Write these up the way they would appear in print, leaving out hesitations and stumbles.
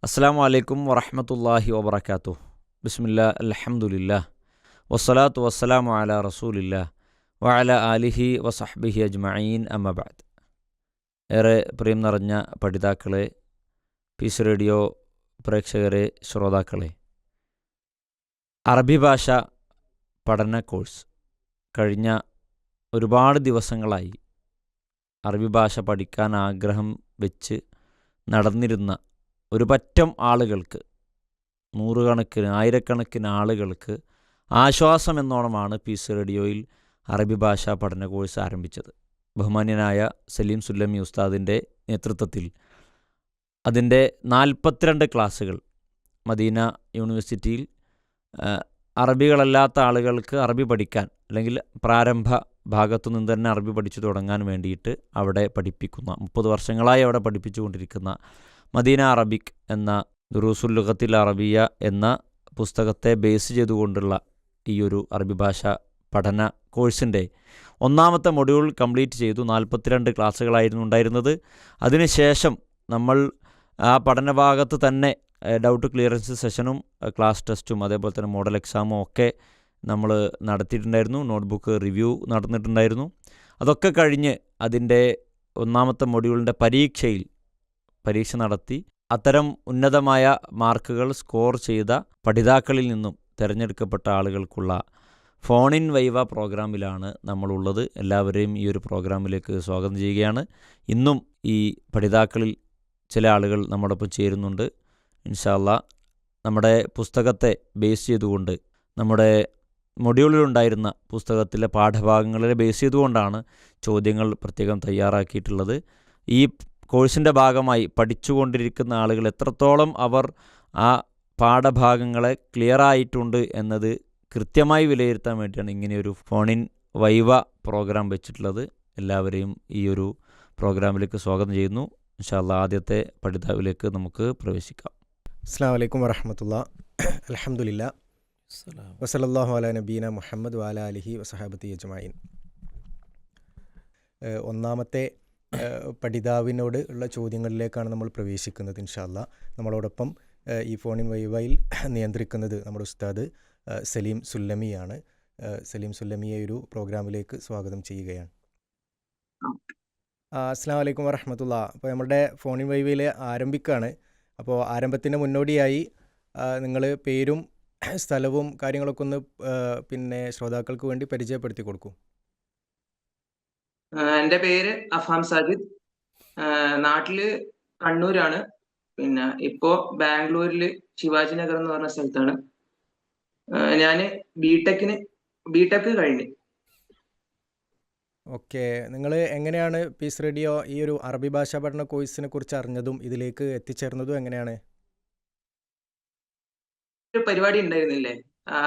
അസ്സലാമു അലൈക്കും വറഹ്മത്തുള്ളാഹി വബറകാതുഹു. ബിസ്മില്ലാ അൽഹംദുലില്ലാ വസ്സലാത്തു വസ്സലാമു അലാ റസൂലില്ലാ വഅലാ ആലിഹി വസഹ്ബിഹി അജ്മഈൻ അമ്മാ ബഅദ്. ഏറെ പ്രിയം നിറഞ്ഞ പഠിതാക്കളെ, പീസ് റേഡിയോ പ്രേക്ഷകരെ, ശ്രോതാക്കളെ, അറബി ഭാഷ പഠന കോഴ്സ് കഴിഞ്ഞ ഒരുപാട് ദിവസങ്ങളായി അറബി ഭാഷ പഠിക്കാൻ ആഗ്രഹം വെച്ച് നടന്നിരുന്ന ഒരു പറ്റം ആളുകൾക്ക്, നൂറുകണക്കിന് ആയിരക്കണക്കിന് ആളുകൾക്ക് ആശ്വാസം എന്നോണമാണ് പീസ് റേഡിയോയിൽ അറബി ഭാഷാ പഠന കോഴ്സ് ആരംഭിച്ചത്. ബഹുമാന്യനായ സലീം സുല്ലമി ഉസ്താദിൻ്റെ നേതൃത്വത്തിൽ അതിൻ്റെ 42 ക്ലാസ്സുകൾ മദീന യൂണിവേഴ്സിറ്റിയിൽ അറബികളല്ലാത്ത ആളുകൾക്ക് അറബി പഠിക്കാൻ, അല്ലെങ്കിൽ പ്രാരംഭ ഭാഗത്തു നിന്ന് തന്നെ അറബി പഠിച്ചു തുടങ്ങാൻ വേണ്ടിയിട്ട് അവിടെ പഠിപ്പിക്കുന്ന, 30 വർഷങ്ങളായി അവിടെ പഠിപ്പിച്ചുകൊണ്ടിരിക്കുന്ന മദീന അറബിക് എന്ന ദുറൂസുൽ ലുഗത്തിൽ അറബിയ എന്ന പുസ്തകത്തെ ബേസ് ചെയ്തുകൊണ്ടുള്ള ഈ ഒരു അറബി ഭാഷ പഠന കോഴ്സിൻ്റെ ഒന്നാമത്തെ മൊഡ്യൂൾ കംപ്ലീറ്റ് ചെയ്തു. 42 ക്ലാസ്സുകളായിരുന്നു ഉണ്ടായിരുന്നത്. അതിനുശേഷം നമ്മൾ ആ പഠനഭാഗത്ത് തന്നെ ഡൗട്ട് ക്ലിയറൻസ് സെഷനും ക്ലാസ് ടെസ്റ്റും അതേപോലെ തന്നെ മോഡൽ എക്സാമും ഒക്കെ നമ്മൾ നടത്തിയിട്ടുണ്ടായിരുന്നു. Notebook review നടന്നിട്ടുണ്ടായിരുന്നു. അതൊക്കെ കഴിഞ്ഞ് അതിൻ്റെ ഒന്നാമത്തെ മൊഡ്യൂളിൻ്റെ പരീക്ഷ നടത്തി അത്തരം ഉന്നതമായ മാർക്കുകൾ സ്കോർ ചെയ്ത പഠിതാക്കളിൽ നിന്നും തിരഞ്ഞെടുക്കപ്പെട്ട ആളുകൾക്കുള്ള ഫോൺ ഇൻ വൈവ പ്രോഗ്രാമിലാണ് നമ്മളുള്ളത്. എല്ലാവരെയും ഈ ഒരു പ്രോഗ്രാമിലേക്ക് സ്വാഗതം ചെയ്യുകയാണ്. ഇന്നും ഈ പഠിതാക്കളിൽ ചില ആളുകൾ നമ്മോടൊപ്പം ചേരുന്നുണ്ട്. ഇൻഷാ അല്ലാ നമ്മുടെ പുസ്തകത്തെ ബേസ് ചെയ്തുകൊണ്ട്, നമ്മുടെ മൊഡ്യൂളിലുണ്ടായിരുന്ന പുസ്തകത്തിലെ പാഠഭാഗങ്ങളെ ബേസ് ചെയ്തുകൊണ്ടാണ് ചോദ്യങ്ങൾ പ്രത്യേകം തയ്യാറാക്കിയിട്ടുള്ളത്. ഈ കോഴ്സിൻ്റെ ഭാഗമായി പഠിച്ചുകൊണ്ടിരിക്കുന്ന ആളുകൾ എത്രത്തോളം അവർ ആ പാഠഭാഗങ്ങളെ ക്ലിയറായിട്ടുണ്ട് എന്നത് കൃത്യമായി വിലയിരുത്താൻ വേണ്ടിയാണ് ഇങ്ങനെയൊരു ഫോണിൻ വൈവ പ്രോഗ്രാം വെച്ചിട്ടുള്ളത്. എല്ലാവരെയും ഈ ഒരു പ്രോഗ്രാമിലേക്ക് സ്വാഗതം ചെയ്യുന്നു. ഇൻഷാ അല്ലാ ആദ്യത്തെ പഠിതാവിലേക്ക് നമുക്ക് പ്രവേശിക്കാം. അസ്സലാമു അലൈക്കും വറഹ്മത്തുള്ളാഹി. അൽഹംദുലില്ലാ വസല്ലല്ലാഹു അലാ നബീന മുഹമ്മദ് വഅലാ ആലിഹി വസഹബത്തി അജ്മഈൻ. ഒന്നാമത്തെ പഠിതാവിനോട് ഉള്ള ചോദ്യങ്ങളിലേക്കാണ് നമ്മൾ പ്രവേശിക്കുന്നത്. ഇൻഷാ അല്ലാ നമ്മളോടൊപ്പം ഈ ഫോണിൻ വൈവയിൽ നിയന്ത്രിക്കുന്നത് നമ്മുടെ ഉസ്താദ് സലീം സുല്ലമിയാണ്. സലീം സുല്ലമിയെ ഒരു പ്രോഗ്രാമിലേക്ക് സ്വാഗതം ചെയ്യുകയാണ്. അസ്സലാമു അലൈക്കും വറഹ്മത്തുള്ളാഹി. അപ്പോൾ നമ്മുടെ ഫോണിൻ വൈവയിൽ ആരംഭിക്കുകയാണ്. അപ്പോൾ ആരംഭത്തിൻ്റെ മുന്നോടിയായി നിങ്ങൾ പേരും സ്ഥലവും കാര്യങ്ങളൊക്കെ ഒന്ന് പിന്നെ ശ്രോതാക്കൾക്ക് വേണ്ടി പരിചയപ്പെടുത്തി കൊടുക്കൂ. എൻ്റെ പേര് അഫാം സാജിദ്. നാട്ടില് കണ്ണൂരാണ്. പിന്നെ ഇപ്പോ ബാംഗ്ലൂരിൽ ശിവാജി നഗർ എന്ന് പറഞ്ഞ സ്ഥലത്താണ്. ഞാന് ബിടെക് കഴിഞ്ഞു. ഓക്കെ, നിങ്ങൾ എങ്ങനെയാണ് പീസ് റേഡിയോ ഈ ഒരു അറബി ഭാഷാ പഠന കോഴ്സിനെ കുറിച്ച് അറിഞ്ഞതും ഇതിലേക്ക് എത്തിച്ചേർന്നതും എങ്ങനെയാണ്? ഒരു പരിപാടി ഉണ്ടായിരുന്നില്ലേ,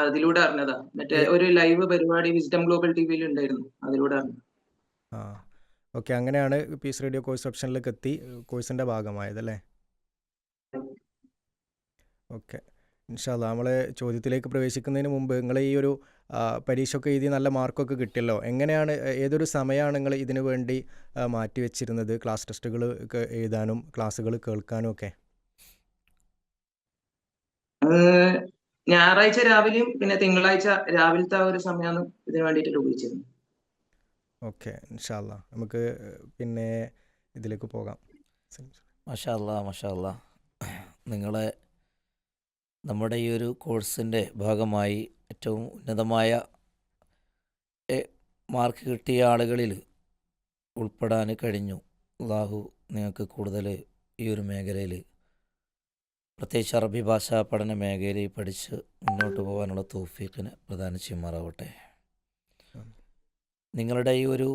അതിലൂടെ അറിഞ്ഞതാ. മറ്റേ ഒരു ലൈവ് പരിപാടി വിസ്ഡം ഗ്ലോബൽ ടിവിയിൽ ഉണ്ടായിരുന്നു, അതിലൂടെ അറിഞ്ഞു. ആ ഓക്കെ, അങ്ങനെയാണ് പീസ് റേഡിയോ കോഴ്സ് ഓപ്ഷനിലേക്ക് എത്തി കോഴ്സിൻ്റെ ഭാഗമായതല്ലേ? ഓക്കെ, ഇൻഷാ അല്ലാ നമ്മൾ ചോദ്യത്തിലേക്ക് പ്രവേശിക്കുന്നതിന് മുമ്പ് നിങ്ങൾ ഈ ഒരു പരീക്ഷയൊക്കെ എഴുതി നല്ല മാർക്കൊക്കെ കിട്ടിയല്ലോ. എങ്ങനെയാണ്, ഏതൊരു സമയമാണ് നിങ്ങൾ ഇതിനു വേണ്ടി മാറ്റിവെച്ചിരുന്നത്, ക്ലാസ് ടെസ്റ്റുകൾ എഴുതാനും ക്ലാസ്സുകൾ കേൾക്കാനും ഒക്കെ? ഞായറാഴ്ച രാവിലെയും പിന്നെ തിങ്കളാഴ്ച രാവിലത്തെ ആ ഒരു സമയമാണ് ഇതിനു വേണ്ടിയിട്ട് ഉപയോഗിച്ചിരുന്നത്. ഓക്കെ, ഇൻഷാ അല്ലാ നമുക്ക് പിന്നെ ഇതിലേക്ക് പോകാം. മാഷാ അല്ലാ, നിങ്ങളെ നമ്മുടെ ഈ ഒരു കോഴ്സിൻ്റെ ഭാഗമായി ഏറ്റവും ഉന്നതമായ മാർക്ക് കിട്ടിയ ആളുകളിൽ ഉൾപ്പെടാൻ കഴിഞ്ഞു. അല്ലാഹു നിങ്ങൾക്ക് കൂടുതൽ ഈ ഒരു മേഖലയിൽ, പ്രത്യേകിച്ച് അറബി ഭാഷാ പഠന മേഖലയിൽ പഠിച്ച് മുന്നോട്ട് പോകാനുള്ള തൗഫീഖിന് പ്രദാനം ചെയ്യുമാറാവട്ടെ. നിങ്ങളുടെ ഈ ഒരു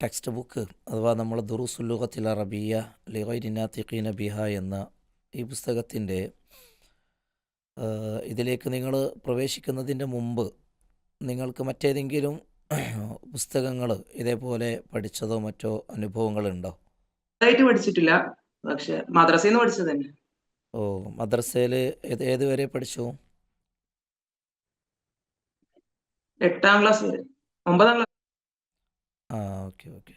ടെക്സ്റ്റ് ബുക്ക് അഥവാ നമ്മൾ ദുറൂസുൽ ലുഗത്തിൽ അറബിയ ലിഗൈരി നാതിഖീന ബിഹ എന്ന ഈ പുസ്തകത്തിൻ്റെ ഇതിലേക്ക് നിങ്ങൾ പ്രവേശിക്കുന്നതിൻ്റെ മുമ്പ് നിങ്ങൾക്ക് മറ്റേതെങ്കിലും പുസ്തകങ്ങൾ ഇതേപോലെ പഠിച്ചതോ മറ്റോ അനുഭവങ്ങളുണ്ടോ? പഠിച്ചിട്ടില്ല, പക്ഷെ മദ്രസയിൽ നിന്ന് പഠിച്ചത് തന്നെ. ഓ, മദ്രസയിൽ ഏതുവരെ പഠിച്ചു? 8ാം ക്ലാസ് വരെ, 9ാം ക്ലാസ്. ഓക്കെ.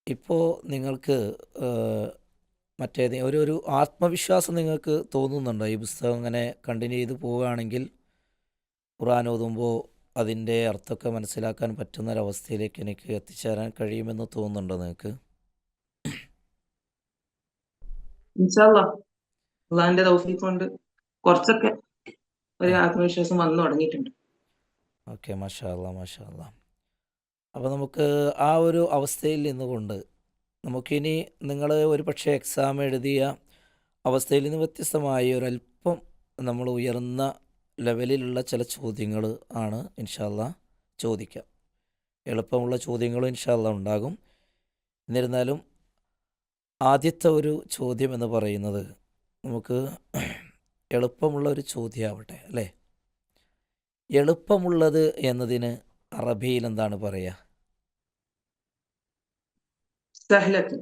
ഇപ്പോൾ നിങ്ങൾക്ക് മറ്റേത് ഒരു ആത്മവിശ്വാസം നിങ്ങൾക്ക് തോന്നുന്നുണ്ടോ ഈ പുസ്തകം ഇങ്ങനെ കണ്ടിന്യൂ ചെയ്ത് പോവുകയാണെങ്കിൽ ഖുർആൻ ഓതുമ്പോൾ അതിൻ്റെ അർത്ഥമൊക്കെ മനസ്സിലാക്കാൻ പറ്റുന്നൊരവസ്ഥയിലേക്ക് എനിക്ക് എത്തിച്ചേരാൻ കഴിയുമെന്ന് തോന്നുന്നുണ്ടോ നിങ്ങൾക്ക്? ഇൻഷാല്ലാ അള്ളാഹിന്റെ തൗഫീഖ് കൊണ്ട് കുറച്ചൊക്കെ ഒരു ആത്മവിശ്വാസം വന്നു തുടങ്ങിയിട്ടുണ്ട്. ഓക്കെ, മാഷാ അല്ലാ, മാഷാ അല്ലാ. അപ്പോൾ നമുക്ക് ആ ഒരു അവസ്ഥയിൽ നിന്നുകൊണ്ട് നമുക്കിനി നിങ്ങൾ ഒരു പക്ഷേ എക്സാം എഴുതിയ അവസ്ഥയിൽ നിന്ന് വ്യത്യസ്തമായി ഒരല്പം നമ്മൾ ഉയർന്ന ലെവലിലുള്ള ചില ചോദ്യങ്ങൾ ആണ് ഇൻഷാ അല്ലാ ചോദിക്കാം. എളുപ്പമുള്ള ചോദ്യങ്ങളും ഇൻഷാ അല്ലാ ഉണ്ടാകും. എന്നിരുന്നാലും ആദ്യത്തെ ഒരു ചോദ്യം എന്ന് പറയുന്നത് നമുക്ക് എളുപ്പമുള്ള ഒരു ചോദ്യമാവട്ടെ അല്ലേ? എളുപ്പമുള്ളത് എന്നതിന് അറബിയിൽ എന്താണ് പറയുക? സഹലത്ത്.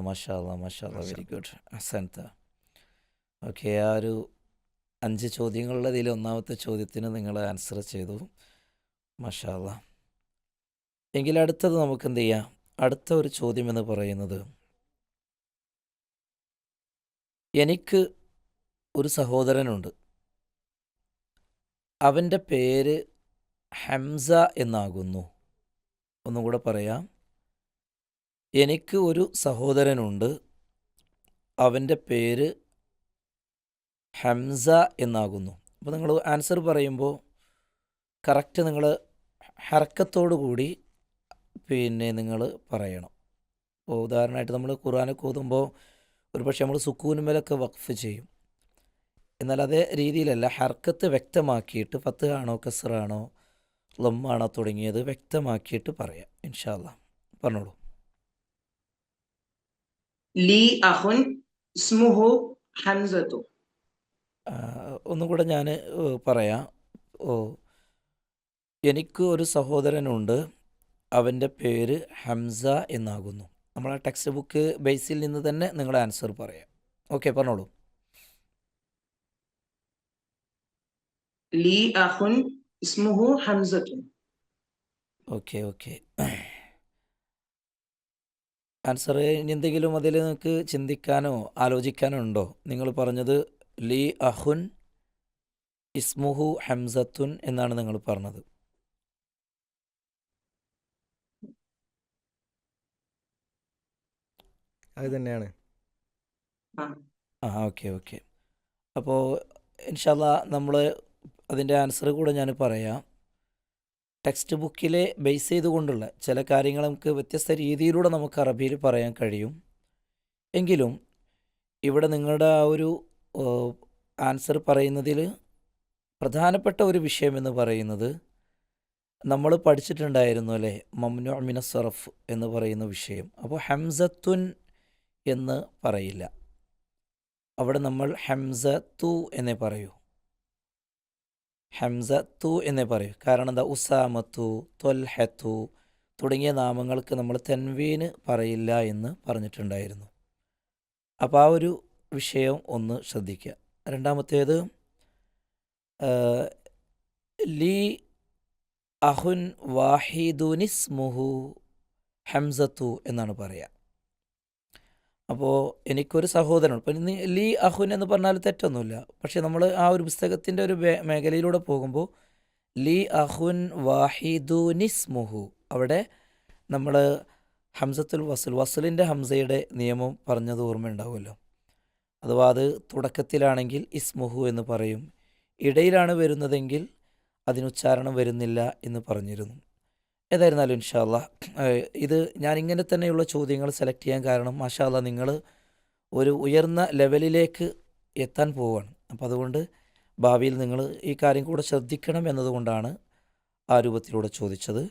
മാഷാ അല്ലാ, മാഷാ അല്ലാ, വെരി മാഷാ ഗുഡ്, അഹ്സൻത. ഓക്കെ, ആ ഒരു 5 ചോദ്യങ്ങളുള്ളതിൽ ഒന്നാമത്തെ ചോദ്യത്തിന് നിങ്ങൾ ആൻസർ ചെയ്തു, മാഷാ അല്ലാ. എങ്കിൽ അടുത്തത് നമുക്ക് എന്ത് ചെയ്യാം? അടുത്ത ഒരു ചോദ്യം എന്ന് പറയുന്നത്, എനിക്ക് ഒരു സഹോദരനുണ്ട്, അവൻ്റെ പേര് ഹംസ എന്നാകുന്നു. ഒന്നും കൂടെ പറയാം. എനിക്ക് ഒരു സഹോദരനുണ്ട്, അവൻ്റെ പേര് ഹംസ എന്നാകുന്നു. അപ്പോൾ നിങ്ങൾ ആൻസർ പറയുമ്പോൾ കറക്റ്റ് നിങ്ങൾ ഹർക്കത്തോടു കൂടി പിന്നെ നിങ്ങൾ പറയണം. ഇപ്പോൾ ഉദാഹരണമായിട്ട് നമ്മൾ ഖുർആനൊക്കെ ഓതുമ്പോൾ ഒരു പക്ഷേ നമ്മൾ സുക്കൂനുമേലൊക്കെ വഖഫ് ചെയ്യും. എന്നാൽ അതേ രീതിയിലല്ല, ഹർക്കത്ത് വ്യക്തമാക്കിയിട്ട് ഫത്ത് ആണോ കസ്റാണോ ലമ്മാണോ തുടങ്ങിയത് വ്യക്തമാക്കിയിട്ട് പറയാം. ഇൻഷാ അല്ലാ പറഞ്ഞോളൂ. ലീ അഹുൻ ഇസ്മുഹു ഹംസത്തു. ഒന്നും കൂടെ ഞാൻ പറയാം. എനിക്ക് ഒരു സഹോദരനുണ്ട്, അവൻ്റെ പേര് ഹംസ എന്നാകുന്നു. നമ്മളെ ടെക്സ്റ്റ് ബുക്ക് ബേസിൽ നിന്ന് തന്നെ നിങ്ങളുടെ ആൻസർ പറയാം. ഓക്കെ, പറഞ്ഞോളൂ. ലീ അഹുൻ ഇസ്മുഹു ഹംസത്തു. Okay, okay. ആൻസർ ഇനി എന്തെങ്കിലും അതിൽ നിങ്ങൾക്ക് ചിന്തിക്കാനോ ആലോചിക്കാനോ ഉണ്ടോ? നിങ്ങൾ പറഞ്ഞത് ലീ അഹുൻ ഇസ്മുഹു ഹംസത്തുൻ എന്നാണ് നിങ്ങൾ പറഞ്ഞത്. അത് തന്നെയാണ്. Okay, okay. അപ്പോൾ ഇൻഷാ അല്ലാ നമ്മൾ അതിൻ്റെ ആൻസർ കൂടെ ഞാൻ പറയാം. ടെക്സ്റ്റ് ബുക്കിലെ ബേസ് ചെയ്തുകൊണ്ടുള്ള ചില കാര്യങ്ങൾ നമുക്ക് വ്യത്യസ്ത രീതിയിലൂടെ നമുക്ക് അറബിയിൽ പറയാൻ കഴിയും. എങ്കിലും ഇവിടെ നിങ്ങളുടെ ആ ഒരു ആൻസർ പറയുന്നതിൽ പ്രധാനപ്പെട്ട ഒരു വിഷയമെന്ന് പറയുന്നത് നമ്മൾ പഠിച്ചിട്ടുണ്ടായിരുന്നു അല്ലേ, മംനു മിന സർഫ് എന്ന് പറയുന്ന വിഷയം. അപ്പോൾ ഹംസത്തുൻ എന്ന് പറയില്ല, അവിടെ നമ്മൾ ഹംസത്തു എന്നേ പറയൂ, ഹംസത്തു എന്നേ പറയൂ. കാരണം എന്താ, ഉസാമത്തു, ത്വൽഹത്തു തുടങ്ങിയ നാമങ്ങൾക്ക് നമ്മൾ തൻവീന് പറയില്ല എന്ന് പറഞ്ഞിട്ടുണ്ടായിരുന്നു. അപ്പോൾ ആ ഒരു വിഷയം ഒന്ന് ശ്രദ്ധിക്കുക. രണ്ടാമത്തേത് ലീ അഹുൻ വാഹിദുനിസ്മുഹു ഹംസത്തു എന്നാണ് പറയുക. അപ്പോൾ എനിക്കൊരു സഹോദരൻ, ഇപ്പം ഇന്ന് ലീ അഹുൻ എന്ന് പറഞ്ഞാൽ തെറ്റൊന്നുമില്ല. പക്ഷേ നമ്മൾ ആ ഒരു പുസ്തകത്തിൻ്റെ ഒരു മേഖലയിലൂടെ പോകുമ്പോൾ ലീ അഹുൻ വാഹിദുനിസ്മുഹു, അവിടെ നമ്മൾ ഹംസത്തുൽ വസലിൻ്റെ ഹംസയുടെ നിയമം പറഞ്ഞത് ഓർമ്മയുണ്ടാവുമല്ലോ. അഥവാ അത് തുടക്കത്തിലാണെങ്കിൽ ഇസ്മുഹു എന്ന് പറയും, ഇടയിലാണ് വരുന്നതെങ്കിൽ അതിനുച്ചാരണം വരുന്നില്ല എന്ന് പറഞ്ഞിരുന്നു. ഏതായിരുന്നാലും ഇൻഷാ അല്ലാ ഇത് ഞാനിങ്ങനെ തന്നെയുള്ള ചോദ്യങ്ങൾ സെലക്ട് ചെയ്യാൻ കാരണം മാഷാ അല്ലാ നിങ്ങൾ ഒരു ഉയർന്ന ലെവലിലേക്ക് എത്താൻ പോവുകയാണ്. അപ്പോൾ അതുകൊണ്ട് ഭാവിയിൽ നിങ്ങൾ ഈ കാര്യം കൂടെ ശ്രദ്ധിക്കണം എന്നതുകൊണ്ടാണ് ആ രൂപത്തിലൂടെ ചോദിച്ചത്.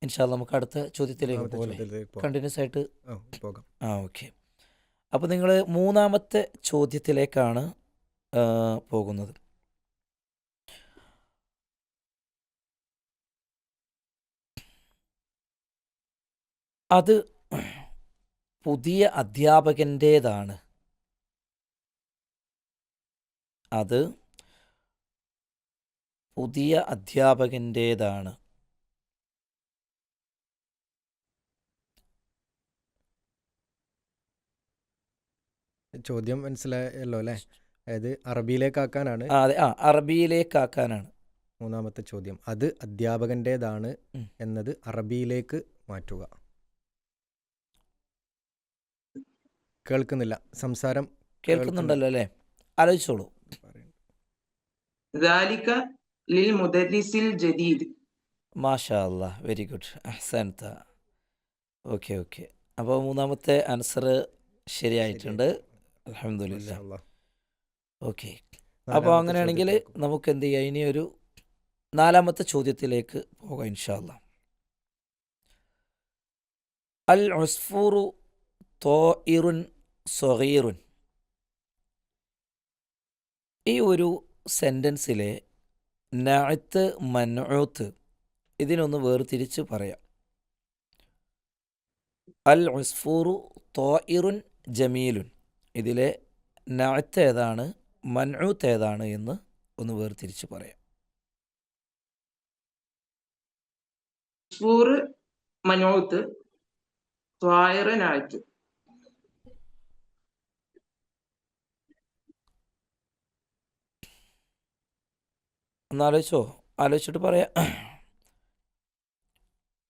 ഇൻഷാ അല്ലാ നമുക്ക് അടുത്ത ചോദ്യത്തിലേക്ക് പോലെ കണ്ടിന്യൂസ് ആയിട്ട് പോകാം. ഓക്കെ. അപ്പോൾ നിങ്ങൾ മൂന്നാമത്തെ ചോദ്യത്തിലേക്കാണ് പോകുന്നത്. അത് പുതിയ അധ്യാപകൻ്റേതാണ്. അത് പുതിയ അധ്യാപകൻ്റേതാണ്. ചോദ്യം മനസ്സിലായല്ലോ അല്ലേ? അതായത് അറബിയിലേക്കാക്കാനാണ് അതെ, അറബിയിലേക്കാക്കാനാണ്. മൂന്നാമത്തെ ചോദ്യം. അത് അധ്യാപകൻ്റേതാണ് ഉം. എന്നത് അറബിയിലേക്ക് മാറ്റുക. കേൾക്കുന്നില്ല, സംസാരം കേൾക്കുന്നുണ്ടല്ലോ അല്ലേ? ആലോചിച്ചോളൂ. ذلك للمدرس الجديد. മാഷാ അല്ലാ, വെരി ഗുഡ്, അഹ്സൻത. Okay okay. അപ്പോൾ മൂന്നാമത്തെ ആൻസർ ശരിയായിട്ടുണ്ട്, അൽഹംദുലില്ലാ. മാഷാ അല്ലാ. ഓക്കെ. അപ്പോൾ നാലാമത്തെ അങ്ങനെയാണെങ്കിൽ ചോദ്യത്തിലേക്ക് നമുക്ക് എന്ത് ചെയ്യാം, ഇനി ഒരു നാലാമത്തെ ചോദ്യത്തിലേക്ക് പോകാം ഇൻഷാ അല്ലാ. അൽ ഉസ്ഫൂറു ത്വാഇറുൻ സ്വഗീറുൻ. ഈ ഒരു സെൻറ്റൻസിലെ നഅത്ത് മൻഊത്ത് ഇതിനൊന്ന് വേർതിരിച്ച് പറയാം. അൽ ഉസ്ഫൂറു ത്വാഇറുൻ ജമീലുൻ, ഇതിലെ നഅത്ത് ഏതാണ്, മൻഊത്ത് ഏതാണ് എന്ന് ഒന്ന് വേർതിരിച്ച് പറയാം. ഉസ്ഫൂർ മനൂത്ത്, ത്വായിർ നാഅത്ത്. ഒന്ന് ആലോചിച്ചിട്ട് പറയാം.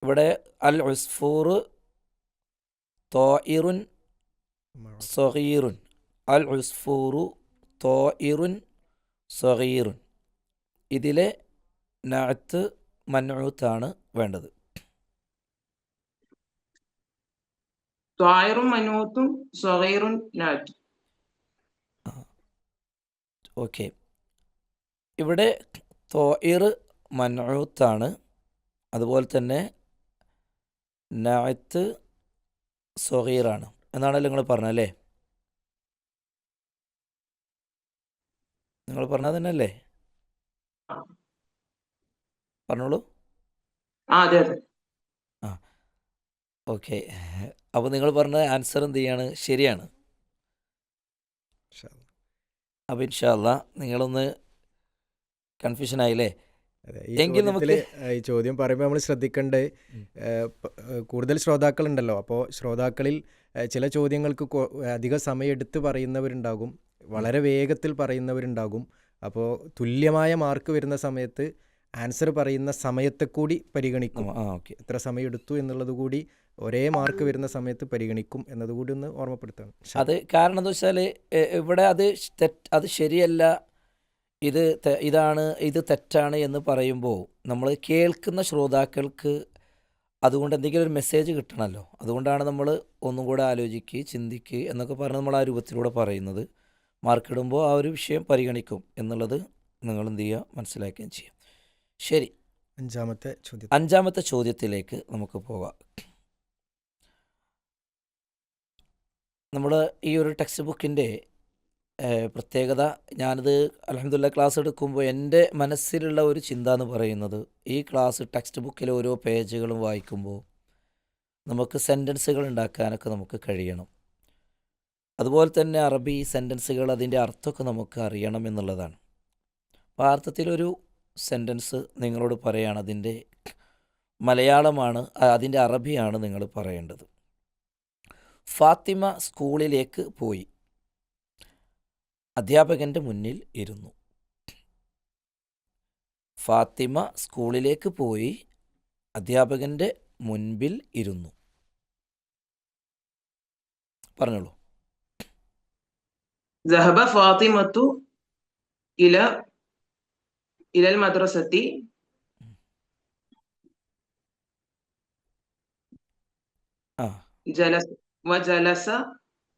ഇവിടെ അൽ ഉസ്ഫൂർ ത്വാഇറുൻ സ്വഗീറുൻ, അൽ ഉസ്ഫൂറു ത്വാഇറുൻ സ്വഗീറുൻ, ഇതിലെ നഅത്ത് മൻഊത്താണ് വേണ്ടത്. ത്വായിറും മനൂത്തും സ്വഗീറുൻ നാഅത്ത്. ഓക്കെ. ഇവിടെ ത്വാഇർ മൻഊത്താണ്, അതുപോലെ തന്നെ നഅത്ത് സ്വഗീറാണ് എന്നാണല്ലോ നിങ്ങൾ പറഞ്ഞല്ലേ? നിങ്ങൾ പറഞ്ഞത് തന്നെയല്ലേ? പറഞ്ഞോളൂ. അതെ അതെ. ഓക്കെ. അപ്പോൾ നിങ്ങൾ പറഞ്ഞ ആൻസർ എന്ത് ചെയ്യാണ്, ശരിയാണ്. മാഷാ അല്ലാ. അപ്പോൾ ഇൻഷാ അല്ലാ നിങ്ങളൊന്ന് കൺഫ്യൂഷൻ ആയില്ലേ? അതെ, ഈ എങ്കിൽ ചോദ്യത്തില് നമുക്ക് ഈ ചോദ്യം പറയുമ്പോൾ നമ്മൾ ശ്രദ്ധിക്കേണ്ടത് കൂടുതൽ ശ്രോതാക്കളുണ്ടല്ലോ. അപ്പോൾ ശ്രോതാക്കളിൽ ചില ചോദ്യങ്ങൾക്ക് അധിക സമയം എടുത്ത് പറയുന്നവരുണ്ടാകും, വളരെ വേഗത്തിൽ പറയുന്നവരുണ്ടാകും. അപ്പോൾ തുല്യമായ മാർക്ക് വരുന്ന സമയത്ത് ആൻസർ പറയുന്ന സമയത്തെ കൂടി പരിഗണിക്കും. ഓക്കെ. എത്ര സമയം എടുത്തു എന്നുള്ളത് കൂടി ഒരേ മാർക്ക് വരുന്ന സമയത്ത് പരിഗണിക്കും എന്നതുകൂടി ഒന്ന് ഓർമ്മപ്പെടുത്തണം. അത് കാരണം എന്താ വെച്ചാൽ ഇവിടെ അത് ശരിയല്ല, ഇത് തെറ്റാണ് എന്ന് പറയുമ്പോൾ നമ്മൾ കേൾക്കുന്ന ശ്രോതാക്കൾക്ക് അതുകൊണ്ട് എന്തെങ്കിലും ഒരു മെസ്സേജ് കിട്ടണമല്ലോ. അതുകൊണ്ടാണ് നമ്മൾ ഒന്നും കൂടെ ആലോചിക്കുക, ചിന്തിക്കുക എന്നൊക്കെ പറഞ്ഞ് നമ്മൾ ആ രൂപത്തിലൂടെ പറയുന്നത്. മാർക്കിടുമ്പോൾ ആ ഒരു വിഷയം പരിഗണിക്കും എന്നുള്ളത് നിങ്ങൾ എന്ത് ചെയ്യുക, മനസ്സിലാക്കുകയും ചെയ്യാം. ശരി, അഞ്ചാമത്തെ ചോദ്യത്തിലേക്ക് നമുക്ക് പോകാം. നമ്മൾ ഈ ഒരു ടെക്സ്റ്റ് ബുക്കിൻ്റെ പ്രത്യേകത, ഞാനത് അൽഹംദുലില്ലാ ക്ലാസ് എടുക്കുമ്പോൾ എൻ്റെ മനസ്സിലുള്ള ഒരു ചിന്ത എന്ന് പറയുന്നത്, ഈ ക്ലാസ് ടെക്സ്റ്റ് ബുക്കിലെ ഓരോ പേജുകളും വായിക്കുമ്പോൾ നമുക്ക് സെൻറ്റൻസുകൾ ഉണ്ടാക്കാനൊക്കെ നമുക്ക് കഴിയണം. അതുപോലെ തന്നെ അറബി സെൻറ്റൻസുകൾ അതിൻ്റെ അർത്ഥമൊക്കെ നമുക്ക് അറിയണം എന്നുള്ളതാണ്. അപ്പോൾ ആ അർത്ഥത്തിലൊരു സെൻറ്റൻസ് നിങ്ങളോട് പറയുകയാണ്, അതിൻ്റെ മലയാളമാണ്, അതിൻ്റെ അറബിയാണ് നിങ്ങൾ പറയേണ്ടത്. ഫാത്തിമ സ്കൂളിലേക്ക് പോയി, അധ്യാപകൻ്റെ മുന്നിൽ ഇരുന്നു. ഫാത്തിമ സ്കൂളിലേക്ക് പോയി, അധ്യാപകൻ്റെ മുൻപിൽ ഇരുന്നു. പറഞ്ഞോളൂ. ذهب فاطمة إلى المدرسة. وجلس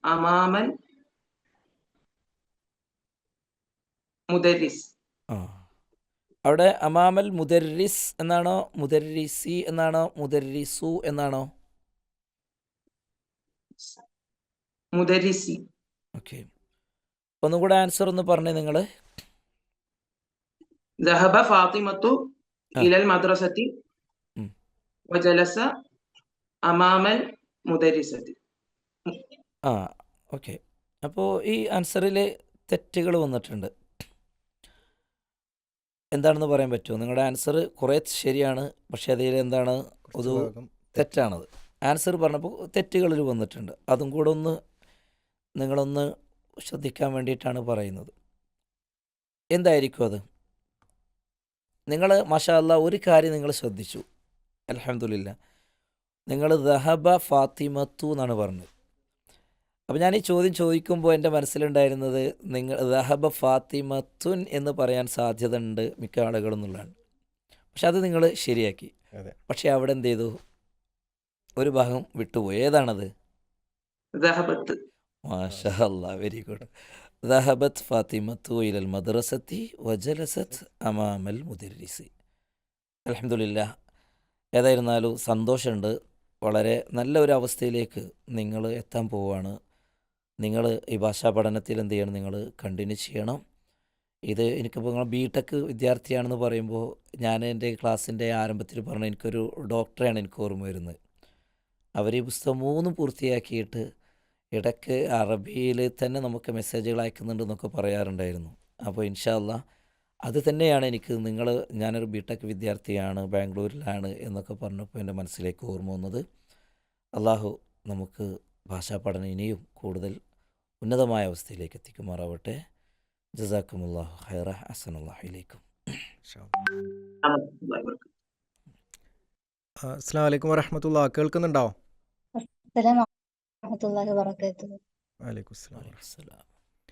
أمام المدرس. അവിടെ അമാമൽ മുദർരിസ് എന്നാണോ, മുദർരിസി എന്നാണോ, മുദർരിസു എന്നാണോ? മുദരിസി. ഓക്കെ. ഒന്നും കൂടെ ആൻസർ ഒന്ന് പറഞ്ഞേ നിങ്ങൾ. ذهب فاطمة إلى المدرسة وجلس أمام المدرسة. ഓക്കെ. അപ്പോൾ ഈ ആൻസറിൽ തെറ്റുകൾ വന്നിട്ടുണ്ട്. എന്താണെന്ന് പറയാൻ പറ്റുമോ? നിങ്ങളുടെ ആൻസർ കുറേ ശരിയാണ്, പക്ഷേ അതിൽ എന്താണ് ഒരു തെറ്റാണത്. ആൻസർ പറഞ്ഞപ്പോൾ തെറ്റുകളിൽ വന്നിട്ടുണ്ട്. അതും കൂടെ ഒന്ന് നിങ്ങളൊന്ന് ശ്രദ്ധിക്കാൻ വേണ്ടിയിട്ടാണ് പറയുന്നത്. എന്തായിരിക്കും അത്? നിങ്ങൾ മാഷാ അല്ലാ ഒരു കാര്യം നിങ്ങൾ ശ്രദ്ധിച്ചു. അൽഹംദുലില്ലാ. നിങ്ങൾ ദഹബ ഫാത്തിമത്തു എന്നാണ് പറഞ്ഞത്. അപ്പോൾ ഞാൻ ഈ ചോദ്യം ചോദിക്കുമ്പോൾ എൻ്റെ മനസ്സിലുണ്ടായിരുന്നത് നിങ്ങൾ ദഹബ ഫാത്തിമത്തുൻ എന്ന് പറയാൻ സാധ്യത ഉണ്ട് മിക്ക ആളുകളും എന്നുള്ളതാണ്. പക്ഷെ അത് നിങ്ങൾ ശരിയാക്കി. അതെ. പക്ഷെ അവിടെ എന്ത് ചെയ്തു? ഒരു ഭാഗം വിട്ടുപോയി. ഏതാണത്? ദഹബത്ത്. മാഷാ അല്ലാ, വെരി ഗുഡ്. ദഹബത്ത് ഫാത്തിമത്തു ഇലൽ മദ്രസത്തി വജലസത്ത് അമാമൽ മുദരിസി. അൽഹംദുലില്ലാ. ഏതായിരുന്നാലും സന്തോഷമുണ്ട്. വളരെ നല്ല ഒരു അവസ്ഥയിലേക്ക് നിങ്ങൾ എത്താൻ പോവുകയാണ്. നിങ്ങൾ ഈ ഭാഷാ പഠനത്തിൽ എന്ത് ചെയ്യണം? നിങ്ങൾ കണ്ടിന്യൂ ചെയ്യണം. ഇത് എനിക്കിപ്പോൾ നിങ്ങൾ ബി.ടെക് വിദ്യാർത്ഥിയാണെന്ന് പറയുമ്പോൾ ഞാൻ എൻ്റെ ക്ലാസ്സിൻ്റെ ആരംഭത്തിൽ പറഞ്ഞ എനിക്കൊരു ഡോക്ടറെയാണ് എനിക്ക് ഓർമ്മ വരുന്നത്. അവർ ഈ പുസ്തകം 3 പൂർത്തിയാക്കിയിട്ട് ഇടയ്ക്ക് അറബിയിൽ തന്നെ നമുക്ക് മെസ്സേജുകൾ അയക്കുന്നുണ്ട് എന്നൊക്കെ പറയാറുണ്ടായിരുന്നു. അപ്പോൾ ഇൻഷാ അല്ലാ അത് തന്നെയാണ് എനിക്ക് ഞാനൊരു ബി.ടെക് വിദ്യാർത്ഥിയാണ്, ബാംഗ്ലൂരിലാണ് എന്നൊക്കെ പറഞ്ഞപ്പോൾ എൻ്റെ മനസ്സിലേക്ക് ഓർമ്മ വന്നത്. അള്ളാഹു നമുക്ക് ഭാഷാ പഠനം ഇനിയും കൂടുതൽ ഉന്നതമായ അവസ്ഥയിലേക്ക് എത്തിക്കുമാറാവട്ടെ. ജസാക്കുമുല്ലാഹു ഖൈറ. അസ്സലാമു അലൈക്കും. അസ്സലാമു അലൈക്കും വറഹ്മത്തുള്ളാഹി. കേൾക്കുന്നുണ്ടോ? അസ്സലാമു വറഹ്മത്തുള്ളാഹി വബറകാതുഹു. വലൈക്കും അസ്സലാം. വലൈക്കും സലാം.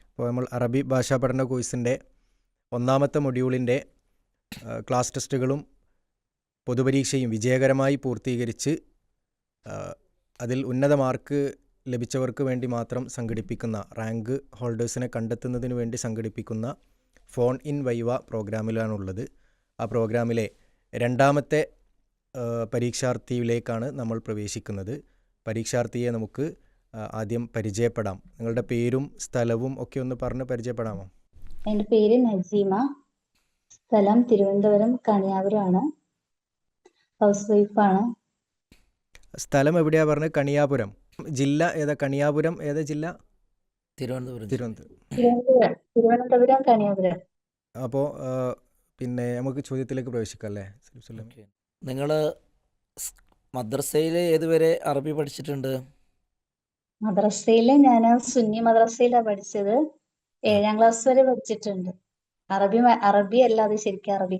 അപ്പോൾ നമ്മൾ അറബി ഭാഷാ പഠന കോഴ്സിൻ്റെ 1ാമത്തെ മൊഡ്യൂളിൻ്റെ ക്ലാസ് ടെസ്റ്റുകളും പൊതുപരീക്ഷയും വിജയകരമായി പൂർത്തീകരിച്ച് അതിൽ ഉന്നത മാർക്ക് ലഭിച്ചവർക്ക് വേണ്ടി മാത്രം സംഘടിപ്പിക്കുന്ന റാങ്ക് ഹോൾഡേഴ്സിനെ കണ്ടെത്തുന്നതിന് വേണ്ടി സംഘടിപ്പിക്കുന്ന ഫോൺ ഇൻ വൈവ പ്രോഗ്രാമിലാണുള്ളത്. ആ പ്രോഗ്രാമിലെ 2ാമത്തെ പരീക്ഷാർത്ഥിയിലേക്കാണ് നമ്മൾ പ്രവേശിക്കുന്നത്. പരീക്ഷാർത്ഥിയെ നമുക്ക് ആദ്യം പരിചയപ്പെടാം. നിങ്ങളുടെ പേരും സ്ഥലവും ഒക്കെ ഒന്ന് പറഞ്ഞ് പരിചയപ്പെടാമോ? എൻ്റെ പേര് നജീമ. സ്ഥലം തിരുവനന്തപുരം കണിയാപുരമാണ്. ഹൗസ് വൈഫാണ്. സ്ഥലം എവിടെയാ പറഞ്ഞത്? കണിയാപുരം. ജില്ല ഏതാ? കണിയാപുരം ഏതാ ജില്ല? തിരുവനന്തപുരം. തിരുവനന്തപുരം കണിയാപുരം. അപ്പോൾ പിന്നെ നമുക്ക് ചോദ്യത്തിലേക്ക് പ്രവേശിക്കാം അല്ലേ? നിങ്ങൾ മദ്രസയിൽ ഏതുവരെ അറബി പഠിച്ചിട്ടുണ്ട്? മദ്രസയില് ഞാൻ സുന്നി മദ്രസയിലാണ് പഠിച്ചത്. 7ാം ക്ലാസ് വരെ പഠിച്ചിട്ടുണ്ട്. അറബി അല്ലാതെ ശരിക്കും അറബി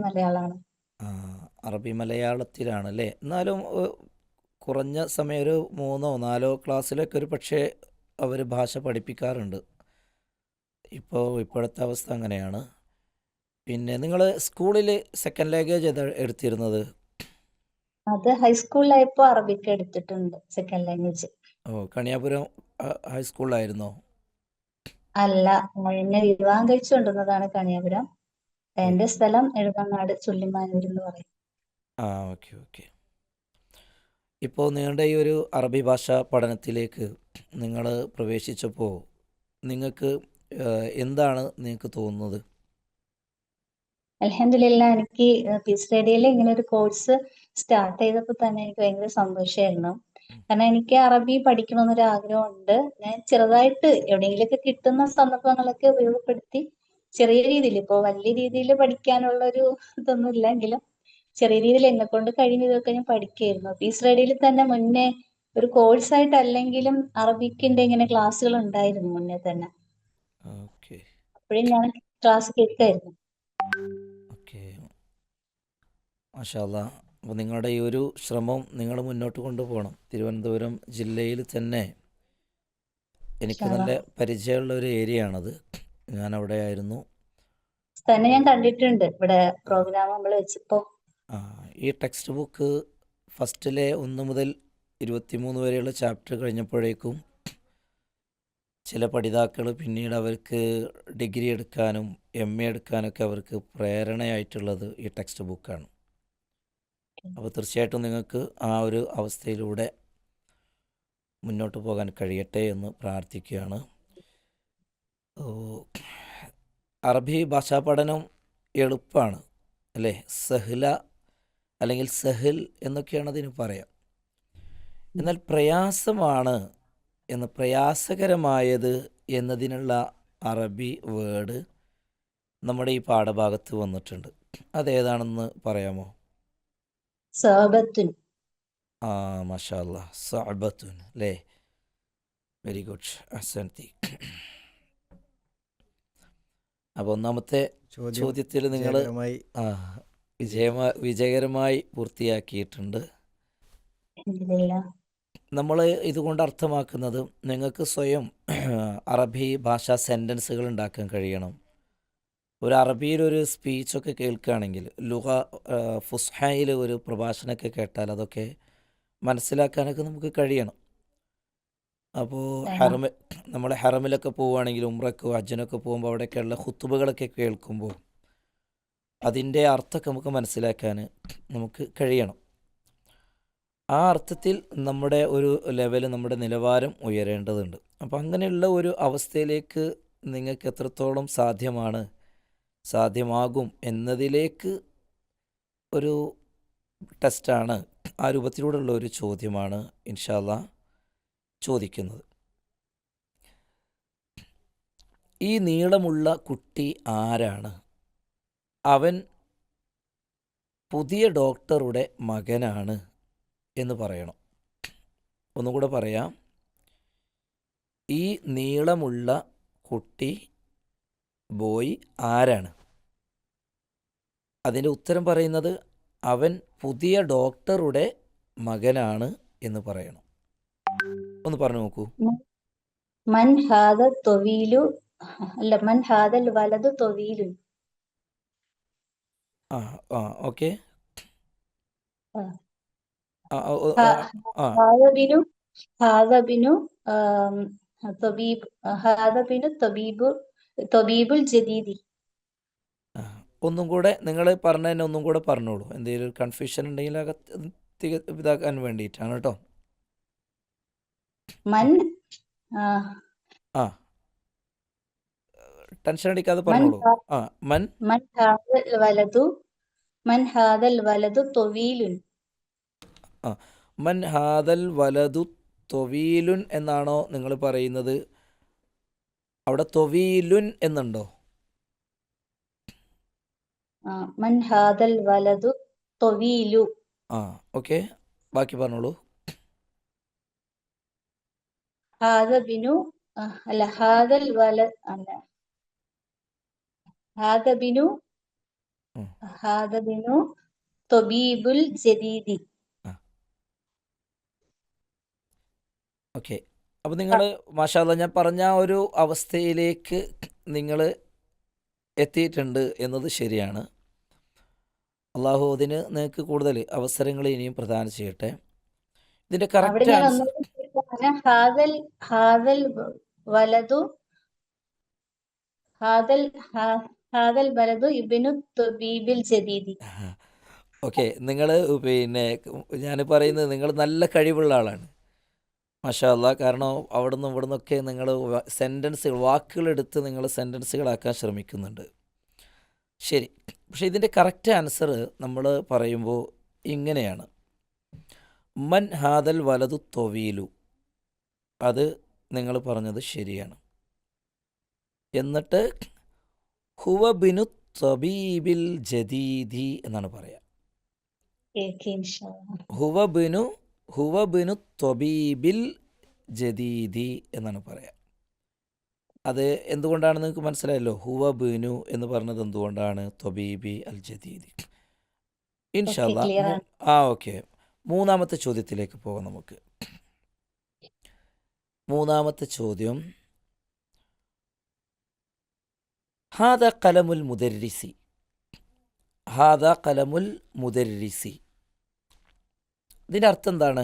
മലയാളമാണ്. അറബി മലയാളത്തിലാണല്ലേ? എന്നാലും കുറഞ്ഞ സമയം ഒരു 3ഓ 4ഓ ക്ലാസ്സിലൊക്കെ ഒരു പക്ഷേ അവർ ഭാഷ പഠിപ്പിക്കാറുണ്ട്. ഇപ്പോഴത്തെ അവസ്ഥ അങ്ങനെയാണ്. പിന്നെ നിങ്ങൾ സ്കൂളിൽ സെക്കൻഡ് ലാംഗ്വേജ് ഏതാ എടുത്തിരുന്നത്? അത് ഹൈസ്കൂളിലായപ്പോൾ അറബിക്ക് എടുത്തിട്ടുണ്ട് സെക്കൻഡ് ലാംഗ്വേജ്. കണിയാപുരം ഹൈസ്കൂളിലായിരുന്നോ? അല്ല, എന്നെ വിവാഹം കഴിച്ചു കൊണ്ടുവന്നതാണ് കണിയാപുരം. എൻ്റെ സ്ഥലം എഴുതങ്ങാട് ചുള്ളിമാനൂർ എന്ന് പറയും. Okay okay. ഇപ്പോൾ നിങ്ങളുടെ ഈ ഒരു അറബി ഭാഷ പഠനത്തിലേക്ക് നിങ്ങൾ പ്രവേശിച്ചപ്പോൾ നിങ്ങൾക്ക് എന്താണ് നിങ്ങൾക്ക് തോന്നുന്നത്? അൽഹംദുലില്ലാ, എനിക്ക് പീസ് സ്റ്റഡിയിൽ ഇങ്ങനെ ഒരു കോഴ്സ് സ്റ്റാർട്ട് ചെയ്തപ്പോൾ തന്നെ എനിക്ക് ഭയങ്കര സന്തോഷമായിരുന്നു. കാരണം എനിക്ക് അറബി പഠിക്കണമെന്നൊരു ആഗ്രഹമുണ്ട്. ഞാൻ ചെറുതായിട്ട് എവിടെയെങ്കിലുമൊക്കെ കിട്ടുന്ന സന്ദർഭങ്ങളൊക്കെ ഉപയോഗപ്പെടുത്തി ചെറിയ രീതിയിൽ, ഇപ്പോൾ വലിയ രീതിയിൽ പഠിക്കാനുള്ള ഒരു ഇതൊന്നും ഇല്ലെങ്കിലും ചെറിയ രീതിയിൽ എന്നെ കൊണ്ട് കഴിയുന്ന ഇതൊക്കെ ഞാൻ പഠിക്കുകയായിരുന്നു. പീസ് സ്റ്റഡിയിൽ തന്നെ മുന്നേ ഒരു കോഴ്സായിട്ടല്ലെങ്കിലും അറബിക്കിന്റെ ഇങ്ങനെ ക്ലാസ്സുകൾ ഉണ്ടായിരുന്നു മുന്നേ തന്നെ. ഓക്കെ അപ്പോഴും ഞാൻ ക്ലാസ് കേൾക്കായിരുന്നു. ഓക്കെ. മാഷാ അല്ലാ. അപ്പോൾ നിങ്ങളുടെ ഈ ഒരു ശ്രമം നിങ്ങൾ മുന്നോട്ട് കൊണ്ടുപോകണം. തിരുവനന്തപുരം ജില്ലയിൽ തന്നെ എനിക്ക് നല്ല പരിചയമുള്ള ഒരു ഏരിയ ആണത്. ഞാൻ അവിടെ ആയിരുന്നു. തന്നെ ഞാൻ കണ്ടിട്ടുണ്ട് ഇവിടെ പ്രോഗ്രാം നമ്മൾ വെച്ചപ്പോൾ. ഈ ടെക്സ്റ്റ് ബുക്ക് ഫസ്റ്റിലെ 1 മുതൽ 23 വരെയുള്ള ചാപ്റ്റർ കഴിഞ്ഞപ്പോഴേക്കും ചില പഠിതാക്കൾ പിന്നീട് അവർക്ക് ഡിഗ്രി എടുക്കാനും MA എടുക്കാനൊക്കെ അവർക്ക് പ്രേരണയായിട്ടുള്ളത് ഈ ടെക്സ്റ്റ് ബുക്കാണ്. അപ്പോൾ തീർച്ചയായിട്ടും നിങ്ങൾക്ക് ആ ഒരു അവസ്ഥയിലൂടെ മുന്നോട്ട് പോകാൻ കഴിയട്ടെ എന്ന് പ്രാർത്ഥിക്കുകയാണ്. അറബി ഭാഷാ പഠനം എളുപ്പമാണ് അല്ലേ? സഹ്ല അല്ലെങ്കിൽ സഹൽ എന്നൊക്കെയാണ് അതിന് പറയാം. എന്നാൽ പ്രയാസമാണ് പ്രയാസകരമായത് എന്നതിനുള്ള അറബി വേർഡ് നമ്മുടെ ഈ പാഠഭാഗത്ത് വന്നിട്ടുണ്ട്. അതേതാണെന്ന് പറയാമോ? സഅബത്തുൻ. മാഷാ അല്ലാ, സഅബത്തുൻ അല്ലേ? വെരി ഗുഡ്, അഹ്സൻതി. അപ്പോൾ ഒന്നാമത്തെ ചോദ്യം ചോദ്യത്തിൽ നിങ്ങൾ വിജയകരമായി വിജയകരമായി പൂർത്തിയാക്കിയിട്ടുണ്ട്. അൽഹംദുലില്ലാ. നമ്മൾ ഇതുകൊണ്ട് അർത്ഥമാക്കുന്നത് നിങ്ങൾക്ക് സ്വയം അറബി ഭാഷാ സെൻറ്റൻസുകൾ ഉണ്ടാക്കാൻ കഴിയണം. ഒരു അറബിയിലൊരു സ്പീച്ചൊക്കെ കേൾക്കുകയാണെങ്കിൽ ഫുസ്ഹയിൽ ഒരു പ്രഭാഷണമൊക്കെ കേട്ടാൽ അതൊക്കെ മനസ്സിലാക്കാനൊക്കെ നമുക്ക് കഴിയണം. അപ്പോൾ നമ്മൾ ഹറമിലൊക്കെ പോവുകയാണെങ്കിൽ ഉംറക്കോ ഹജ്ജിനൊക്കെ പോകുമ്പോൾ അവിടെയൊക്കെയുള്ള ഖുത്തുബകളൊക്കെ കേൾക്കുമ്പോൾ അതിൻ്റെ അർത്ഥമൊക്കെ നമുക്ക് മനസ്സിലാക്കാൻ നമുക്ക് കഴിയണം. ആ അർത്ഥത്തിൽ നമ്മുടെ ഒരു ലെവൽ, നമ്മുടെ നിലവാരം ഉയരേണ്ടതുണ്ട്. അപ്പോൾ അങ്ങനെയുള്ള ഒരു അവസ്ഥയിലേക്ക് നിങ്ങൾക്ക് എത്രത്തോളം സാധ്യമാകും എന്നതിലേക്ക് ഒരു ടെസ്റ്റാണ്, ആ രൂപത്തിലൂടെയുള്ള ഒരു ചോദ്യമാണ് ഇൻഷാ അല്ലാഹ് ചോദിക്കുന്നത്. ഈ നീളമുള്ള കുട്ടി ആരാണ്? അവൻ പുതിയ ഡോക്ടറുടെ മകനാണ് എന്ന് പറയണം. ഒന്നുകൂടെ പറയാം. ഈ നീളമുള്ള കുട്ടി ബോയ് ആരാണ്? അതിൻ്റെ ഉത്തരം പറയുന്നത് അവൻ പുതിയ ഡോക്ടറുടെ മകനാണ് എന്ന് പറയണം. ഒന്ന് പറഞ്ഞു നോക്കൂ. മൻ ഹാദ തൊവീലു അല്ല മൻ ഹാദൽ വലതു തൊവീലു. ഓക്കെ. ഹാദബിനു ഹാദബിനു തൊബീബ് ഹാദബിനു തൊബീബുൽ ജദീദി. ഒന്നും കൂടെ നിങ്ങൾ പറഞ്ഞതിനെ ഒന്നും കൂടെ പറഞ്ഞോളൂ. എന്തെങ്കിലും കൺഫ്യൂഷൻ ഉണ്ടെങ്കിൽ ഇതാക്കാൻ വേണ്ടിയിട്ടാണ് കേട്ടോ. മൻ ടെൻഷൻ അടിക്കാതെ പറഞ്ഞോളൂ. മൻ ഹാദൽ വലതു തൊവീലുൻ. മൻ ഹാദൽ വലതു തൊവീലുൻ എന്നാണോ നിങ്ങൾ പറയുന്നത്? അവിടെ തൊവീലുൻ എന്നുണ്ടോ? മൻ ഹാദൽ വലതു തൊവീലു. ഓക്കെ, ബാക്കി പറഞ്ഞോളൂ. ഹാദബിനു അല്ല ഹാദൽ വല അല്ല ഹാദബിനു തൊബീബുൽ ജദീദി. ഓക്കെ, അപ്പോൾ നിങ്ങൾ മാഷാ അല്ലാഹ് ഞാൻ പറഞ്ഞ ഒരു അവസ്ഥയിലേക്ക് നിങ്ങൾ എത്തിയിട്ടുണ്ട് എന്നത് ശരിയാണ്. അള്ളാഹു അതിന് നിങ്ങൾക്ക് കൂടുതൽ അവസരങ്ങൾ ഇനിയും പ്രദാനം ചെയ്യട്ടെ. ഇതിൻ്റെ കറക്റ്റ് ആൻസർ ഹാദൽ വലതു ഇബ്നു തൊബീബിൽ ജദീദി. ഓക്കെ, നിങ്ങൾ പിന്നെ ഞാൻ പറയുന്നത് നിങ്ങൾ നല്ല കഴിവുള്ള ആളാണ് മാഷാ അല്ലാഹ്. കാരണം അവിടുന്ന് ഇവിടുന്നൊക്കെ നിങ്ങൾ വാക്കുകളെടുത്ത് നിങ്ങൾ സെൻറ്റൻസുകളാക്കാൻ ശ്രമിക്കുന്നുണ്ട്. ശരി, പക്ഷെ ഇതിൻ്റെ കറക്റ്റ് ആൻസർ നമ്മൾ പറയുമ്പോൾ ഇങ്ങനെയാണ്. മൻ ഹാദൽ വലതു തൊവീലു, അത് നിങ്ങൾ പറഞ്ഞത് ശരിയാണ്. എന്നിട്ട് ഹുവ ബിനു തൊബീബിൽ ജദീദി എന്നാണ് പറയുക. ഹുവ ബിനു തൊബീബിൽ ജദീദി എന്നാണ് പറയുക. അത് എന്തുകൊണ്ടാണെന്ന് നിങ്ങൾക്ക് മനസ്സിലായല്ലോ. ഹുവ ബിനു എന്ന് പറഞ്ഞത് എന്തുകൊണ്ടാണ്? തൊബീബി അൽ ജദീദി. ഇൻഷാ അല്ലാഹ്. ഓക്കെ, മൂന്നാമത്തെ ചോദ്യത്തിലേക്ക് പോകാം നമുക്ക്. മൂന്നാമത്തെ ചോദ്യം, ഹാദ ഖലമുൽ മുദർരിസി. ഇതിൻ്റെ അർത്ഥം എന്താണ്?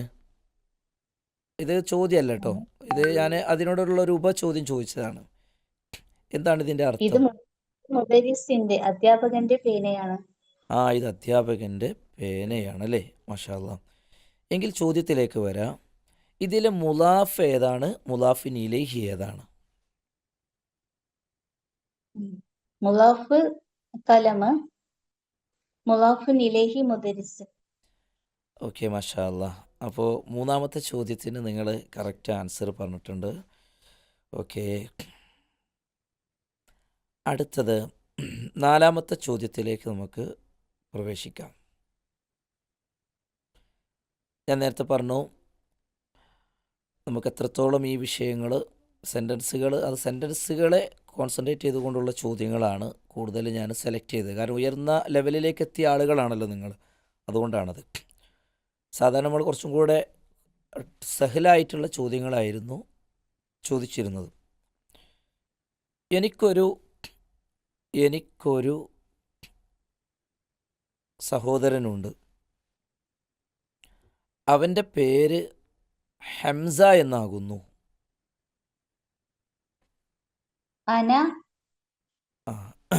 ഇത് ചോദ്യമല്ല കേട്ടോ, ഇത് ഞാൻ അതിനോടുള്ള ഒരു ഉപചോദ്യം ചോദിച്ചതാണ്. എന്താണ് ഇതിൻ്റെ അർത്ഥം? ഇത് മുദരിസിന്റെ അധ്യാപകന്റെ പേനയാണ്. ഇത് അധ്യാപകൻ്റെ പേനയാണല്ലേ. മാഷാ അല്ലാഹ്. എങ്കിൽ ചോദ്യത്തിലേക്ക് വരാം. ഇതിലെ മുലാഫ് ഏതാണ്? മുലാഫിൻ ഇലൈഹി ഏതാണ്? മുലാഫ് കലമ്, മുലാഫുൻ ഇലൈഹി മുദരിസ്. ഓക്കെ, മാഷാ അല്ലാഹ്. അപ്പോൾ മൂന്നാമത്തെ ചോദ്യത്തിന് നിങ്ങൾ കറക്റ്റ് ആൻസർ പറഞ്ഞിട്ടുണ്ട്. ഓക്കെ, അടുത്തത് നാലാമത്തെ ചോദ്യത്തിലേക്ക് നമുക്ക് പ്രവേശിക്കാം. ഞാൻ നേരത്തെ പറഞ്ഞു നമുക്ക് എത്രത്തോളം ഈ വിഷയങ്ങൾ സെൻറ്റൻസുകളെ കോൺസെൻട്രേറ്റ് ചെയ്തുകൊണ്ടുള്ള ചോദ്യങ്ങളാണ് കൂടുതൽ ഞാൻ സെലക്ട് ചെയ്തത്. കാരണം ഉയർന്ന ലെവലിലേക്ക് എത്തിയ ആളുകളാണല്ലോ നിങ്ങൾ, അതുകൊണ്ടാണത്. സാധാരണ നമ്മൾ കുറച്ചും കൂടെ സഹലായിട്ടുള്ള ചോദ്യങ്ങളായിരുന്നു ചോദിച്ചിരുന്നത്. എനിക്കൊരു സഹോദരനുണ്ട്. അവൻ്റെ പേര് ഹംസ എന്നാകുന്നു. അന ആ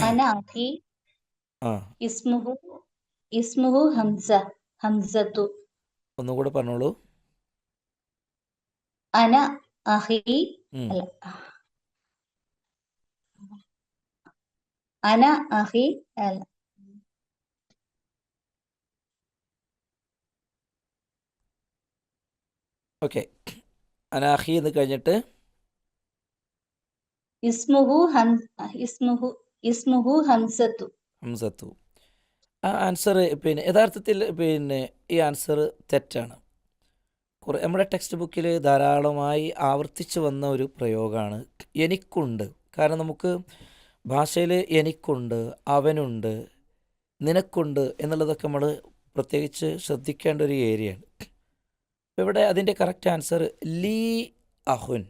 അന അഖി ആ ഇസ്മുഹു ഹംസത്തു. ഒന്നുകൂടെ പറഞ്ഞോളൂ. അന അഖി ഉം. അല്ല അന അഖി അല്ല ഓക്കെ, അനാഹി എന്ന് കഴിഞ്ഞിട്ട് ഇസ്മുഹു ഹംസത്തു. ഹംസത്തു. ആ ആൻസർ യഥാർത്ഥത്തിൽ ഈ ആൻസർ തെറ്റാണ്. നമ്മുടെ ടെക്സ്റ്റ് ബുക്കിൽ ധാരാളമായി ആവർത്തിച്ച് വന്ന ഒരു പ്രയോഗമാണ് എനിക്കുണ്ട്. കാരണം നമുക്ക് ഭാഷയിൽ എനിക്കുണ്ട്, അവനുണ്ട്, നിനക്കുണ്ട് എന്നുള്ളതൊക്കെ നമ്മൾ പ്രത്യേകിച്ച് ശ്രദ്ധിക്കേണ്ട ഒരു ഏരിയയാണ്. അപ്പോൾ ഇവിടെ അതിൻ്റെ കറക്റ്റ് ആൻസർ ലീ അഹുൻ.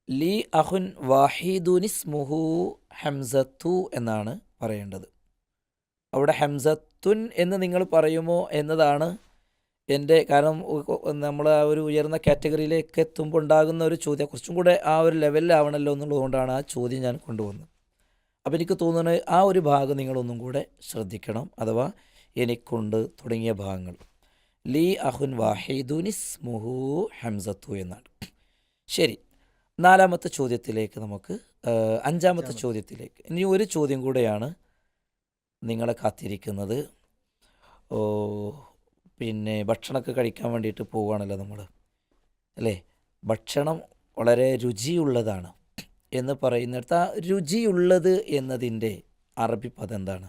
ലീ അഹുൻ വാഹിദുനിസ്മുഹു ഹംസത്തു എന്നാണ് പറയേണ്ടത്. അവിടെ ഹംസത്തുൻ എന്ന് നിങ്ങൾ പറയുമോ എന്നതാണ് എൻ്റെ, കാരണം നമ്മൾ ആ ഒരു ഉയർന്ന കാറ്റഗറിയിലേക്ക് എത്തുമ്പോൾ ഉണ്ടാകുന്ന ഒരു ചോദ്യം കുറച്ചും കൂടെ ആ ഒരു ലെവലിലാവണമല്ലോ എന്നുള്ളതുകൊണ്ടാണ് ആ ചോദ്യം ഞാൻ കൊണ്ടുവന്നത്. അപ്പോൾ എനിക്ക് തോന്നുന്നത് ആ ഒരു ഭാഗം നിങ്ങളൊന്നും കൂടെ ശ്രദ്ധിക്കണം, അഥവാ എനിക്കുണ്ട് തുടങ്ങിയ ഭാഗങ്ങൾ. ലീ അഹുൻ വാഹിദുനിസ്മുഹു ഹംസത്തു എന്നാണ്. ശരി, നാലാമത്തെ ചോദ്യത്തിലേക്ക് നമുക്ക് അഞ്ചാമത്തെ ചോദ്യത്തിലേക്ക്. ഇനി ഒരു ചോദ്യം കൂടെയാണ് നിങ്ങളെ കാത്തിരിക്കുന്നത്. ഭക്ഷണമൊക്കെ കഴിക്കാൻ വേണ്ടിയിട്ട് പോവുകയാണല്ലോ നമ്മൾ, അല്ലേ? ഭക്ഷണം വളരെ രുചിയുള്ളതാണ് എന്ന് പറയുന്നിടത്ത് ആ രുചിയുള്ളത് എന്നതിൻ്റെ അറബി പദം എന്താണ്?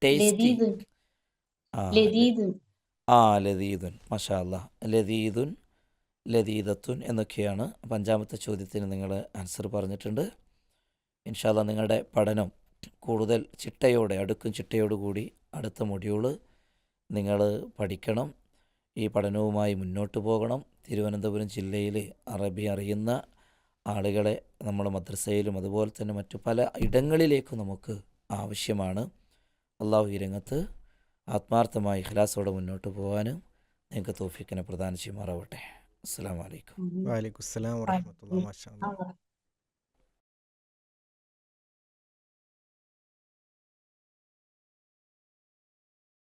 ടേസ്റ്റി. ലദീദുൻ. മാഷാ അല്ലാഹ്. ലദീദത്തുൻ എന്നൊക്കെയാണ്. അപ്പം അഞ്ചാമത്തെ ചോദ്യത്തിന് നിങ്ങൾ ആൻസർ പറഞ്ഞിട്ടുണ്ട്. ഇൻഷാ അല്ലാഹ് നിങ്ങളുടെ പഠനം കൂടുതൽ അടുക്കും ചിട്ടയോടുകൂടി അടുത്ത മൊഡ്യൂള് നിങ്ങൾ പഠിക്കണം. ഈ പഠനവുമായി മുന്നോട്ട് പോകണം. തിരുവനന്തപുരം ജില്ലയിൽ അറബി അറിയുന്ന ആളുകളെ നമ്മുടെ മദ്രസയിലും അതുപോലെ തന്നെ മറ്റു പല ഇടങ്ങളിലേക്കും നമുക്ക് ആവശ്യമാണ്. അള്ളാഹു ഈ രംഗത്ത് ആത്മാർത്ഥമായി ഇഖ്ലാസോടെ മുന്നോട്ട് പോകാനും നിങ്ങൾക്ക് തൗഫീഖിനെ പ്രദാനം ചെയ്യുമാറാവട്ടെ. അസ്സലാമു അലൈക്കും. വഅലൈക്കും അസ്സലാം വറഹ്മത്തുള്ളാഹി. മാഷാ അല്ലാ.